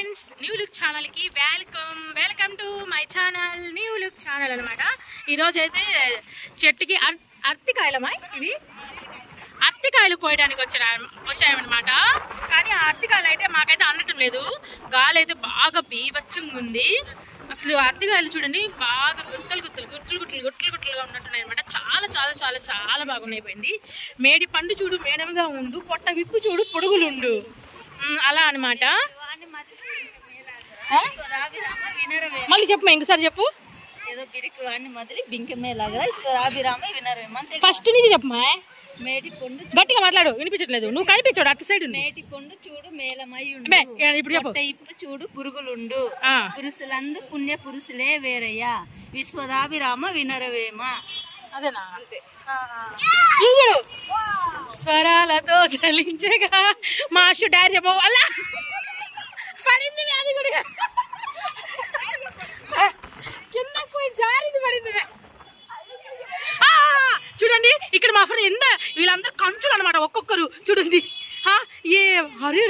Friends, new look channel కి welcome to my channel new look channel అనమాట. ఈరోజు అయితే చెట్టుకి అరటికాయలమా ఇవి అరటికాయలు పోయడానికి వచ్చాయన్నమాట. కానీ ఆ అరటికాయలు అయితే మాకైతే అందటం లేదు. గాలి అయితే బాగా బీభత్సంగా ఉంది. అసలు అరటికాయలు చూడండి, బాగా గుట్టలుగా ఉన్నట్టున్నాయి అనమాట. చాలా చాలా చాలా చాలా బాగున్నాయిపోయింది. మేడి పండు చూడు మేడముగా ఉండు, పొట్ట విప్పు చూడు పొడుగులుండు, అలా అనమాట. మళ్ళీ చెప్పు, ఇంకసారి చెప్పు. ఫస్ట్ నుంచి చెప్పమా, మేటి పండు గట్టిగా మాట్లాడు, వినిపించట్లేదు. నువ్వు కనిపించాడు అటు సైడ్. మేటి పండు చూడు మేలమై ఇప్పుడు చెప్పు. ఇప్పు చూడు పురుగులుండు, పురుషులందు పుణ్య పురుషులే వేరయ్యా, విశ్వదాభిరామ వినరవేమ. అదేనా? అంతే. స్వరాలతో చలించగా మాషు డాడీ చెప్ప అలా పడింది, అది కూడా కింద పోయి జారింది, పడింది. చూడండి ఇక్కడ మా ఫ్రెండ్ ఎంత, వీళ్ళందరూ కంచులు అనమాట. ఒక్కొక్కరు చూడండి. ఏ హరి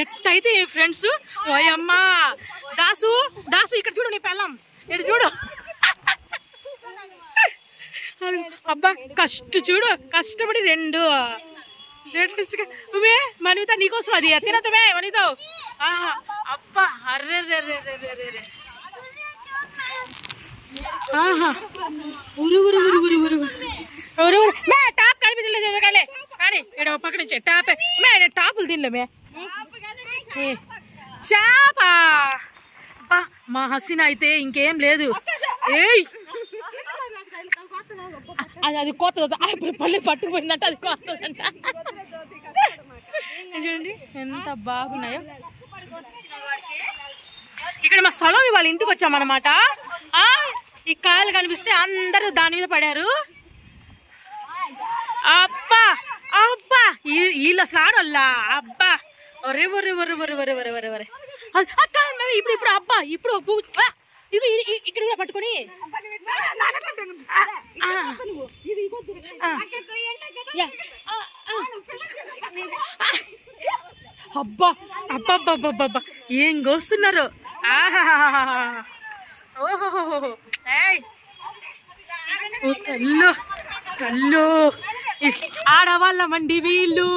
ఎట్టయితే ఫ్రెండ్స్. ఓయమ్మా దాసు ఇక్కడ చూడు, నీ పెళ్ళం ఇక్కడ చూడు. అబ్బా చూడు, కష్టపడి రెండు మనిత నీకోసం అది తినతమే వనితో. అబ్బా అర్రే టాప్ కనిపించలేదు కానీ ఇక్కడ పక్క నుంచి టాప్ టాపులు తినలేమే. చాపా మా హసీన అయితే ఇంకేం లేదు. ఏయ్ అది కొత్తది, పల్లె పట్టుకుపోయిందంట, అది కొత్తదంట. చూడండి ఎంత బాగున్నాయో. ఇక్కడ మా స్థలం వాళ్ళ ఇంటికి వచ్చామన్నమాట. ఈ కాయలు కనిపిస్తే అందరూ దాని మీద పడారు. అబ్బా అబ్బా వీళ్ళు అసలు ఆడోళ్ళ. అబ్బా ఒరే ఇప్పుడు అబ్బా ఇప్పుడు ఇది ఇక్కడ కూడా పట్టుకొని అబ్బా అబ్బా ఏం కోస్తున్నారు. ఓహో కళ్ళు ఆడవాళ్ళమండి వీళ్ళు.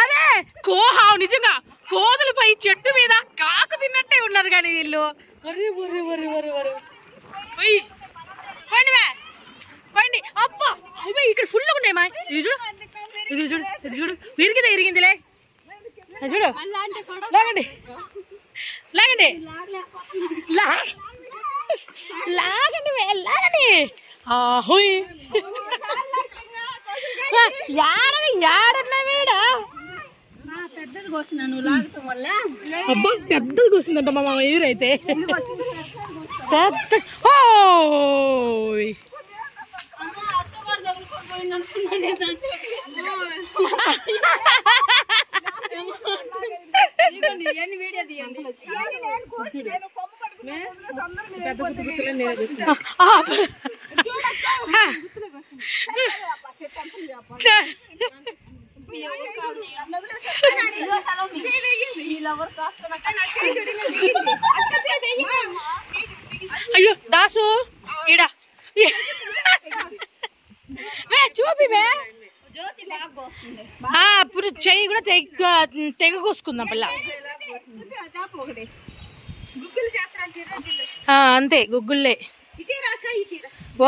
అదే కోహావు, నిజంగా కోదులపై చెట్టు మీద కాకు తిన్నట్టే ఉన్నారు కానీ వీళ్ళు. పోయింది. అబ్బా అవి ఇక్కడ ఫుల్ ఉన్నాయి మా. ఇది చూడు విరిగితే ఇరిగిందిలే. చూడు లాగండి యాడన్నా వీడా పెద్దది కోస్తున్నా నువ్వు లాగటం వల్ల. అబ్బా పెద్దది కోస్తుందంట మా ఎవరైతే పెద్ద. వీడియో తీయండి. అయ్యో దాసు ఈడా చూపి ఇప్పుడు చెయ్యి కూడా తెగ కోసుకుందాం పిల్ల. అంతే గుగ్గుల్లే.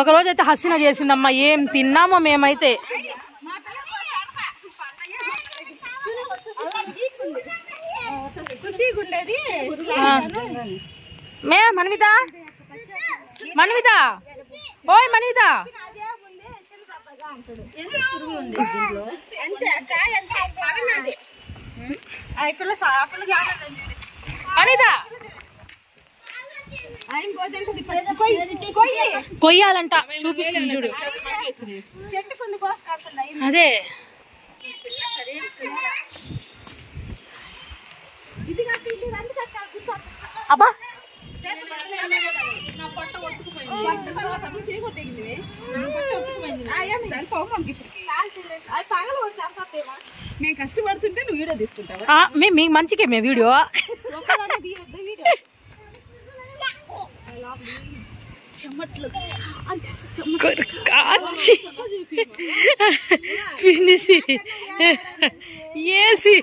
ఒకరోజు అయితే హసీనా చేసిందమ్మా, ఏం తిన్నామో మేమైతే. మన్విత ఓయ్ మన్విత, కొయ్యాలంట, చూపిస్తుంది చూడు. అదే అబ్బా నేను కష్టపడుతుంటే నువ్వు వీడియో తీసుకుంటావా? మీకు మంచికే మే వీడియో ఫినిసి ఏసి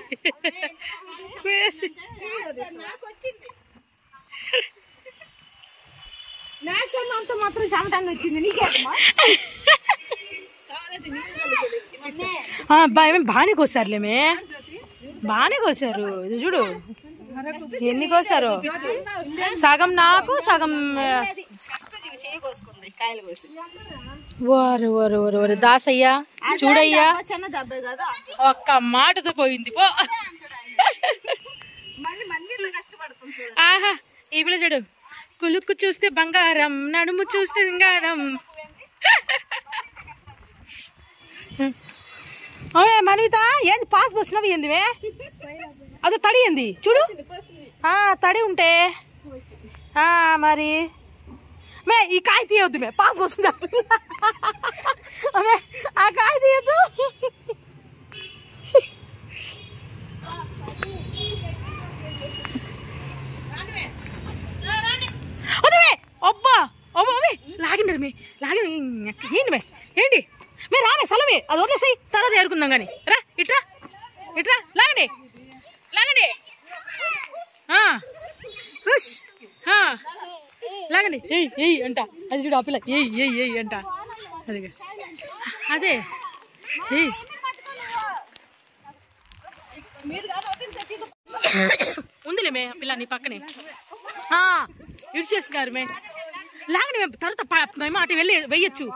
నాకంత మాత్రం చెమటంగా వచ్చింది నీకేమా? బాగానే కోసారులేమే, బాగానే కోసారు. ఇది చూడు ఎన్ని కోసారు, సగం నాకు సగం. వారు వారు వారు వారు దాసయ్యా చూడయ్యా, ఒక్క మాటతో పోయింది పో. ఆహా ఈ పిల్ల చూడు, కులుక్కు చూస్తే బంగారం, నడుము చూస్తే సింగారం. అవునే మనవిత ఏంది పాస్ పోసినవి ఏందివే? అదో తడి ఏంది చూడు, తడి ఉంటే మరి మే ఈ కాయ తీయొద్దు, మే పాస్ పోసిందా మే ఆ కాయ తీయొద్దు. అబ్బా అబ్బా లాగిండ్రు మీ లాగిన ఏంటి మే, ఏంటి మే రానే సలమే, అది వదిలేసాయి తర్వాత ఏరుకుందాం కానీ. రా ఇట్రా ఇట్రా, లాగండి లాగండి లాగండి. ఏయ్ అంట, అది చూడు ఆ పిల్ల ఏయ్ అంట, అదిగా అదే ఉందిలే మే ఆ పిల్ల నీ పక్కనే ఇడిచేస్తున్నారు మే. లాగండి మేము తర్వాత మేము అటు వెళ్ళి వెయ్యొచ్చు.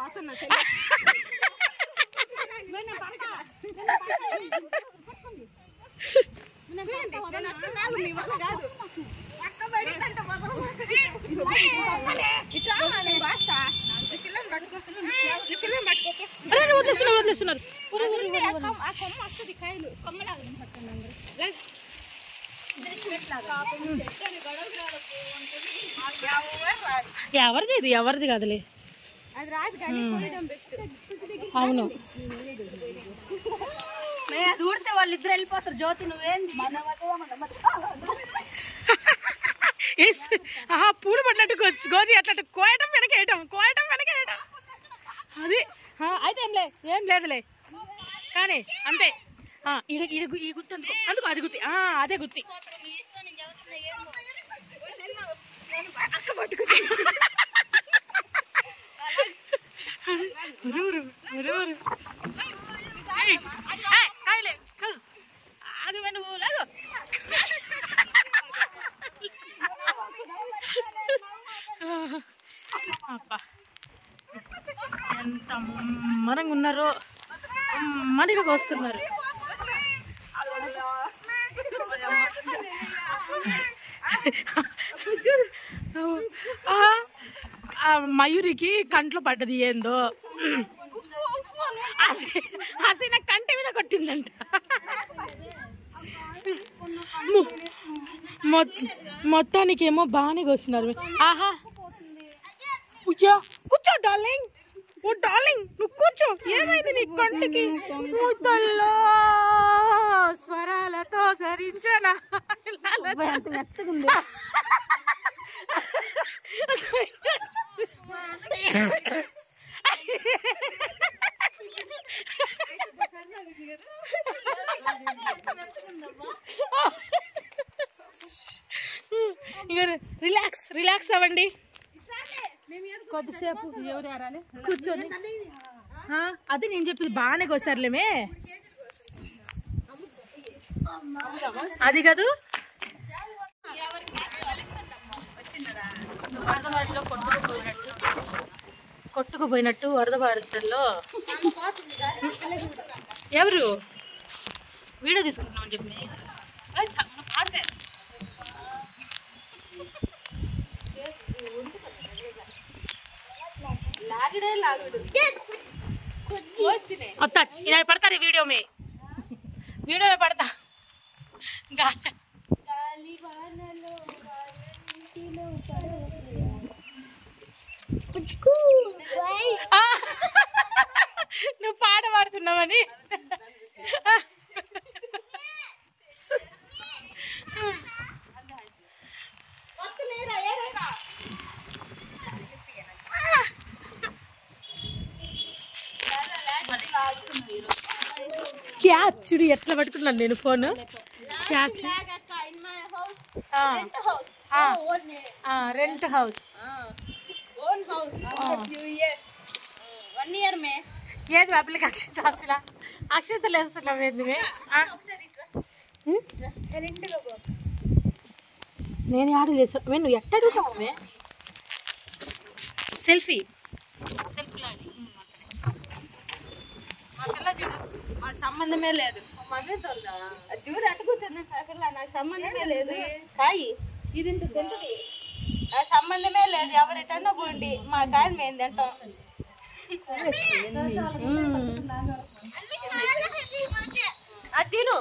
వదిలేస్తున్నారు. ఎవరిది ఇది, ఎవరిది కాదులే. అవును అది ఊడితే వాళ్ళిద్దరు వెళ్ళిపోతారు. జ్యోతి నువ్వేంది పూలు పడినట్టు గోధి అట్లా కోయటం వెనకేయటం అది అయితే ఏం లేదులే కానీ అంతే. ఈ గుర్తు అందుకు అది గుర్తి, అదే గుర్తి. అక్క పట్టుకు ఎంత మరంగా ఉన్నారో, మరిగా వస్తున్నారు. మయూరికి కంట్లో పడ్డది ఏందో, హసీన కంటి మీద కొట్టిందంట. మొత్తానికేమో బాగానే వస్తున్నారు. ఆహా కూర్చో డార్లింగ్, ఓ డార్లింగ్ నువ్వు కూర్చో. ఏమైంది నీ కంటికి? కూతుల్లో స్వరాలతో సరించనా రిలాక్స్ అవ్వండి కొద్దిసేపు, కూర్చొని. అది నేను చెప్పింది బాగానే కోసారులేమే, అది కాదు. కొట్టుకుపోయినట్టు వరద భారతల్లో ఎవరు వీడియో తీసుకుంటున్నామని చెప్పి पड़ता रे वीडियो में पड़ता ఆ, నువ్వు పాట పాడుతున్నావని. క్యాచ్ చూడు ఎట్లా పట్టుకున్నాను నేను phone. Catch rent house. Own house 1 year మే. ఏది అప్పలికి అక్షిత అసలు అక్షితలు వేస్తున్నాం ఏంది నేను ఆడ లేదు. నువ్వు ఎట్ట అడుగుతావు సెల్ఫీ మా పిల్ల చూడు, మాకు సంబంధమే లేదు. చూడు అటు కూర్చొని నాకు సంబంధమే లేదు. కాయి ఇది తింటుంది, సంబంధమే లేదు. ఎవరిటన్నా పోండి, మా కాయ మేము తింటాం. అది తిను.